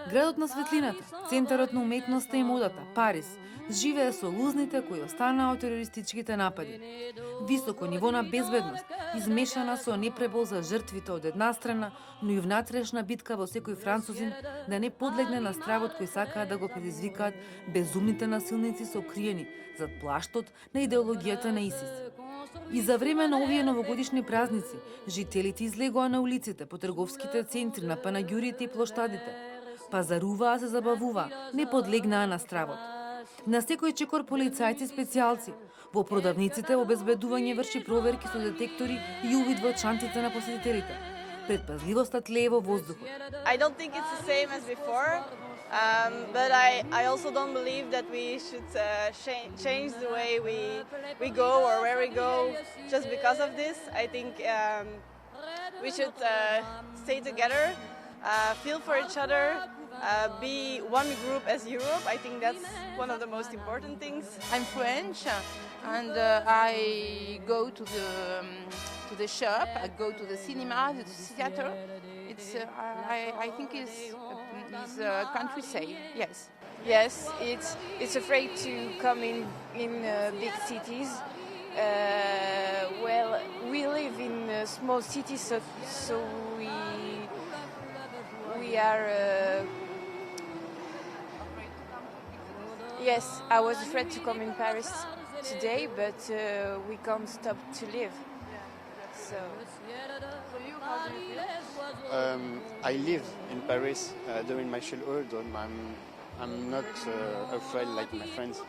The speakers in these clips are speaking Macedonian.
Градот на светлината, центарот на уметноста и модата, Париз, живее со лузните кои останаа од терористичките напади. Високо ниво на безбедност, измешана со непребол за жртвите од една страна, но и внатрешна битка во секој французин да не подлегне на стравот кој сакаат да го предизвикаат безумните насилници сокриени зад плаштот на идеологијата на ИСИС. И за време на овие новогодишни празници, жителите излегоа на улиците, по трговските центри, на панаѓуриите и плоштадите. Пазаруваа, се забавуваа, не подлегнаа на стравот. На секој чекор полицајци специјалци, во продавниците обезбедување врши проверки со детектори и увид во чантите на посетителите. Предпазливоста тлее во воздухот. I don't think it's the same as before, but I also don't believe that we should change the way we go or where we go just because of this. I think we should stay together, feel for each other, be one group as Europe. I think that's one of the most important things. I'm French, and I go to the shop. I go to the cinema, to the theater. It's I think it's country safe. Yes. Yes, it's afraid to come in big cities. Well, we live in small cities, so we are. Yes, I was afraid to come in Paris today, but we can't stop to live. So you, how do you feel? I live in Paris during my childhood. I'm not afraid like my friends,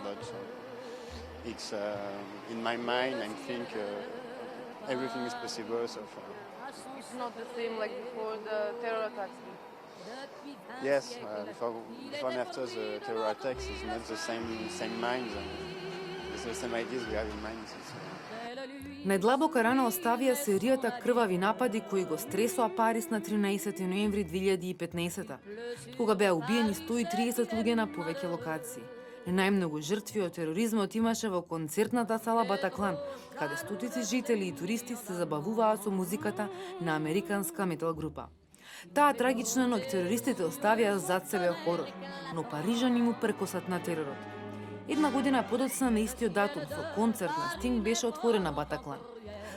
but it's in my mind. I think everything is possible. So it's not the same like before the terror attacks. Yes, before and after the terror attacks, it's not the same mind. It's the same ideas we have in mind. Најдлабока рана оставија серијата крвави напади кои го стресоа Париз на 13 ноември 2015, кога беа убиени 130 луѓе на повеќе локации. Најмногу жртви од тероризмот имаше во концертната сала Батаклан, каде стотици жители и туристи се забавуваа со музиката на американска метал група. Таа трагична ноќ терористите оставија зад себе хорор, но парижани му прекосат на теророт. Една година подоцна на истиот датум со концерт на Стинг беше отворена Батаклан.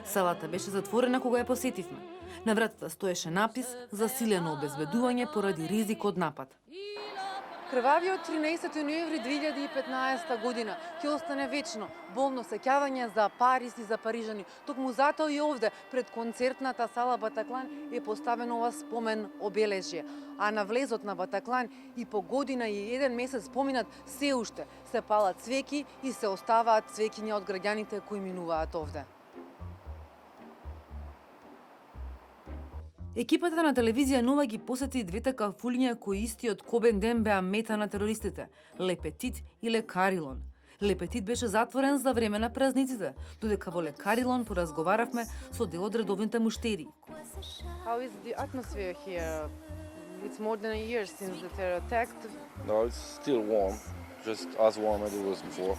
Салата беше затворена кога ја посетивме. На вратата стоеше напис засилено обезбедување поради ризик од напад. Крвавиот 13 ноември 2015 година ќе остане вечно болно сеќавање за Париз и за парижани. Токму затоа и овде пред концертната сала Батаклан е поставено ова спомен обележје. А на влезот на Батаклан и по година и еден месец поминат се уште се палат цвеки и се оставаат цвеќиња од граѓаните кои минуваат овде. Екипата на телевизија Нова ги посети двете кафулиња кои истиот кобен ден беа мета на терористите – Ле Петит и Ле Карилон. Ле Петит беше затворен за време на празниците, додека во Ле Карилон поразговаравме со дел од редовните муштери. How is the atmosphere here? It's more than a year since the terror attack. No, it's still warm, just as warm as it was before,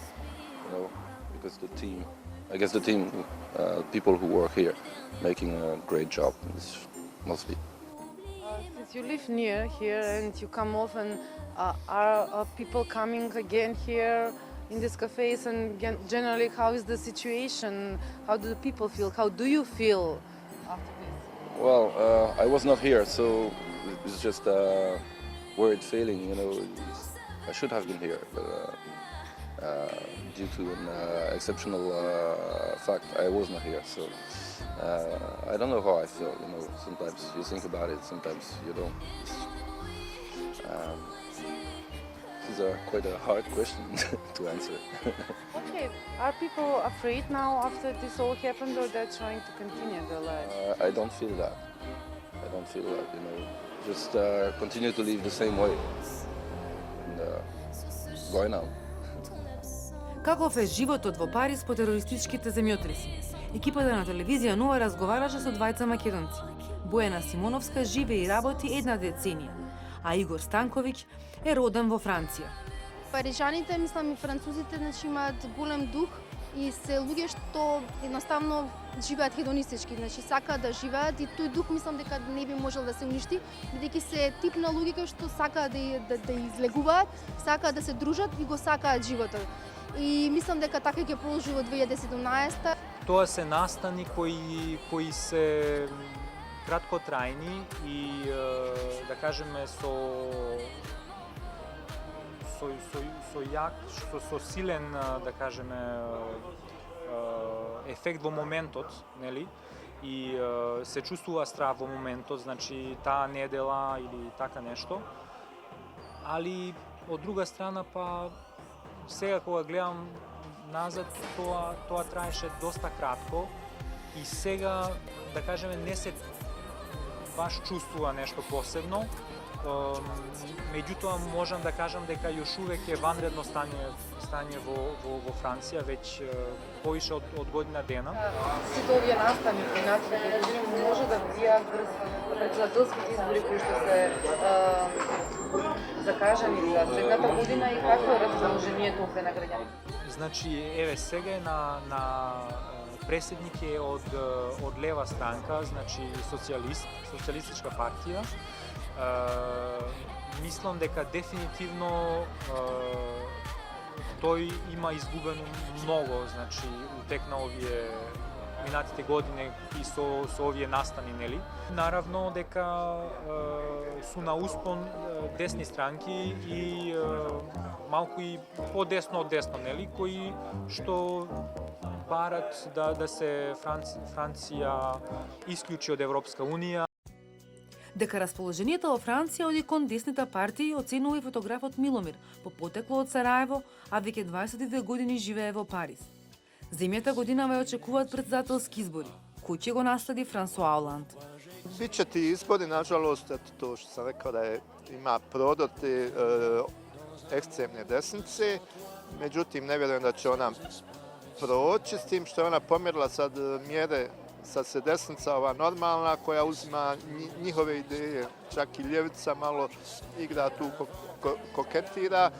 because the team, people who work here, making a great job. Mostly. Since you live near here and you come often, are people coming again here in these cafes? And generally, how is the situation? How do the people feel? How do you feel after this? Well, I was not here, so it's just a weird feeling. I should have been here, but due to an exceptional fact, I was not here. So. I don't know how I feel, sometimes you think about it, sometimes you don't. These are quite a hard question to answer. Okay, are people afraid now after this all happened, or they're trying to continue their lives? I don't feel that. Just continue to live the same way. And why now? Каков е животот во Париз по терористичките земјотреси? Екипата на телевизија Нова разговараше со двајца македонци. Бојана Симоновска живее и работи една деценија, а Игор Станковиќ е роден во Франција. Парижаните, мислам и французите, имаат голем дух и се луѓе што едноставно живеат хедонистички, значи сакаат да живеат и тој дух мислам дека не би можел да се уништи, бидејќи се тип на луѓе кои што сакаат да излегуваат, сакаат да се дружат и го сакаат животот. И мислам дека така ќе продолжи во 2017. Тоа се настани кои се краткотрајни и да кажеме со силен да кажеме ефект во моментот, нели? И се чувствува страв во моментот, значи таа недела или така нешто. Али од друга страна па сега кога гледам назад, тоа траеше доста кратко и сега, да кажеме, не се баш чувствува нешто посебно. Меѓутоа можам да кажам дека још увек е ванредно стanje во Франција, веќе повише од година дена. Сите овие настани кои национални години може да влијаат врз председателските избори кои што се закажани за следната година и какво е расположението овде на граѓаните? Значи, еве сега е на преседник е од лева странка, значи социјалистичка партија. Мислам дека дефинитивно тој има изгубено многу, значи, у тек на овие минатите години и со овие настани, нели? Наравно дека су на успон десни странки и малку и подесно од десно, нели? Кои што барат да се Франција исклучи од Европска унија. Дека расположението во Франција оди кон десните партии оценува и фотографот Миломир, по потекло од Сараево, а веќе 22 години живее во Париз. Земјата годинава ја очекуваат председателски избори, кој ќе го наследи Франсуа Оланд. Biće ti izbori, nažalost, to što sam rekao da ima prodor te ekstremne desnice, međutim ne vjerujem da će ona proći, s tim što je ona pomjerila sad mjere. Sad se desnica, ova normalna, koja uzima njihove ideje, čak i ljevica malo igra tu, koketira,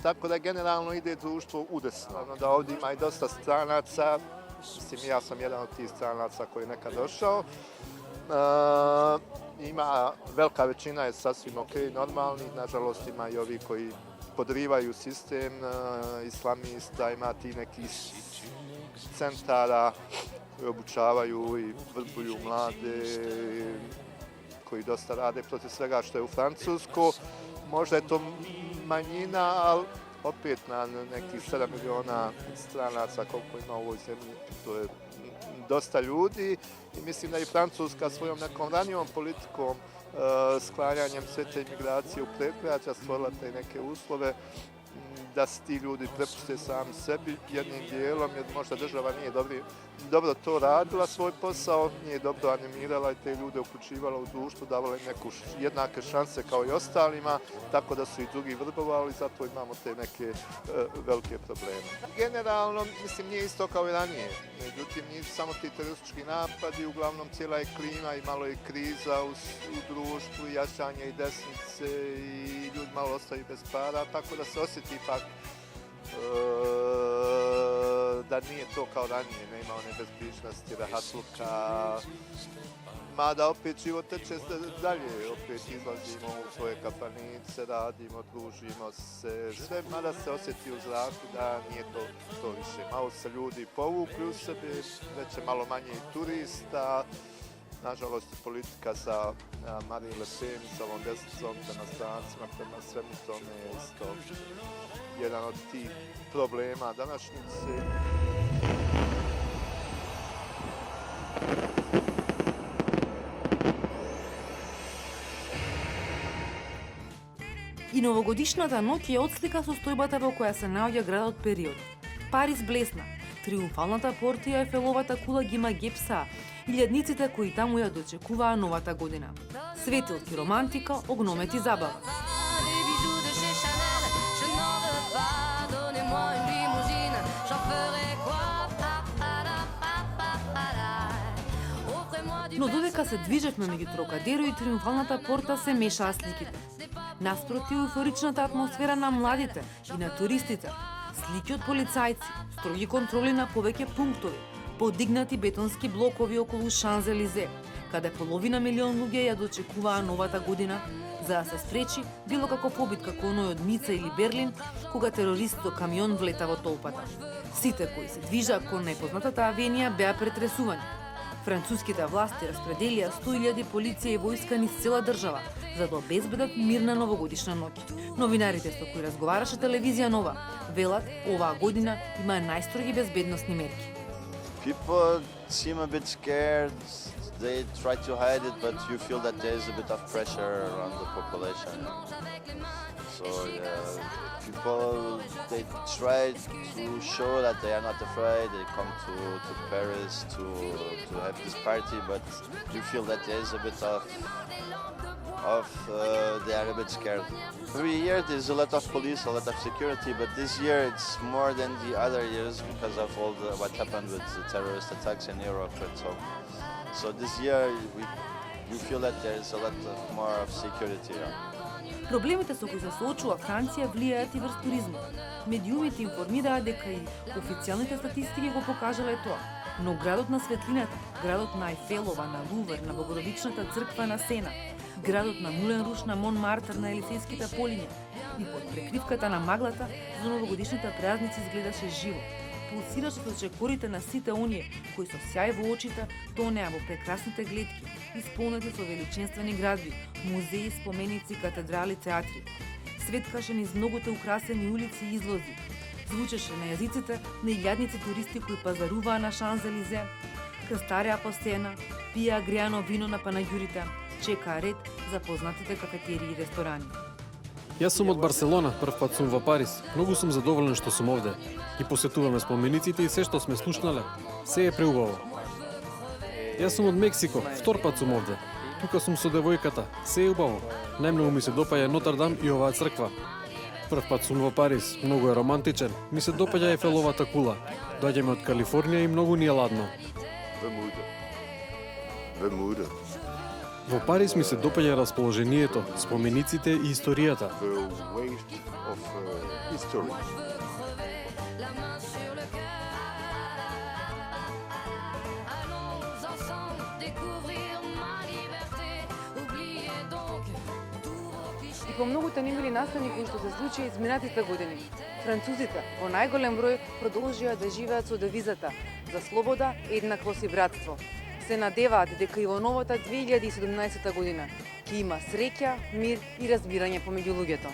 tako da generalno ide društvo udesno. Da ovdje ima i dosta stranaca, mislim ja sam jedan od tih stranaca koji je nekad došao. Ima, velika većina je sasvim ok, normalni, nažalost ima i ovi koji podrivaju sistem islamista, ima ti neki centara, obučavaju i vrbuju mlade koji dosta rade protiv svega što je u Francusku. Možda je to manjina, ali opet na nekih 7 miliona stranaca koliko ima u ovoj zemlji, to je dosta ljudi i mislim da i Francuska svojom nekom ranijom politikom sklanjanjem sve te imigracije u predgrađa stvorila te neke uslove da se ti ljudi prepuste sami sebi jednim dijelom, jer možda država nije dobro to radila svoj posao, nije dobro animirala i te ljude uključivala u društvo, davala im neku jednake šanse kao i ostalima, tako da su i drugi vrbovali, zato imamo te neke velike probleme. Generalno, mislim, nije isto kao i ranije, međutim, nisu samo ti teroristički napadi, uglavnom cijela je klima i malo je kriza u društvu, jačanje i desnice i ljudi malo ostaju bez para, tako da se osjeti ipak da nije to kao ranije, nema one bezbrižnosti, rahatluka, mada opet život teče dalje, opet izlazimo u svoje kafanice, radimo, družimo se, sve mada se osjeti u zraku da nije to više. Malo se ljudi povukli u sebe, već je malo manje turista, nažalost politika sa Marine Le Pen, sa ovom desnicom, prema strancima, prema svemu tome je isto jedan od tih problema današnjice. И новогодишната ноќ е отслика состојбата во која се наоѓа градот период. Париз блесна, триумфалната порта и Ефеловата кула ги има гепса и ледниците кои таму ја дочекуваа новата година. Светилки, романтика, огномет и забава. Но додека се движевме меѓу Трокадеро и Триумфалната порта се мешаа сликите. Наспроти еуфоричната атмосфера на младите и на туристите, Слики од полицајци, строги контроли на повеќе пунктови, подигнати бетонски блокови околу Шанзелизе, каде половина милион луѓе ја дочекуваа новата година, за да се спречи било како побит како оној од Ница или Берлин, кога терорист до камион влета во толпата. Сите кои се движаа кон непознатата авенија беа претресувани. Француските власти распределија 100.000 полиција и војска низ цела држава, за да обезбедат мирна новогодишна ноќ. Новинарите со кои разговараше телевизија Нова велат оваа година има најстроги безбедносни мерки. People seem a bit scared. They try to hide it, but you feel that there is a bit of pressure around the population. So people, they try to show that they are not afraid. They come to Paris to have this party, but you feel that there is a bit of they are a bit scared. Every year there's a lot of police, a lot of security, but this year it's more than the other years because of all what happened with the terrorist attacks in Europe and so. So this year you feel that there is a lot more of security. Проблемите со кои се соочува Франција влијаат и врз туризмот. Медиумите информираа дека и официјалните статистики го покажале тоа. Но градот на светлината, градот на Айфелова, на Лувр, на Богородичната црква на Сена, градот на Мулен Руш, на Монмартр, на Елисејските полиња и под прекривката на маглата за новогодишните празници изгледаше живо. Пулсираше со чекорите на сите оние кои со сјај во очите тонеа во прекрасните гледки, исполнети со величинствени градби, музеи, споменици, катедрали, театри. Светкаше низ многуте украсени улици и излози. Звучеше на јазиците на илјадници туристи кои пазаруваа на Шанзелизе, крстареа по Сена, пија греано вино на панаѓурите, чекаа ред за познатите кафетерии и ресторани. Јас сум од Барселона, прв пат сум во Париз. Многу сум задоволен што сум овде. Ги посетуваме спомениците и се што сме слушнале, се е преубаво. Јас сум од Мексико, втор пат сум овде. Тука сум со девојката, се е убаво. Најмногу ми се допаѓа Нотр-Дам и оваа црква. Прв пат сум во Париз, многу е романтичен. Ми се допаѓа Ефеловата кула. Доаѓаме од Калифорнија и многу ни е ладно. Во Париз ми се допаѓа расположението, спомениците и историјата. И по многуте немили настани кои што се случија изминатите години. Французите во најголем број продолжија да живеат со девизата за слобода, еднаквост и братство. Се надеваат дека и во новата 2017 година ќе има среќа, мир и разбирање помеѓу луѓето.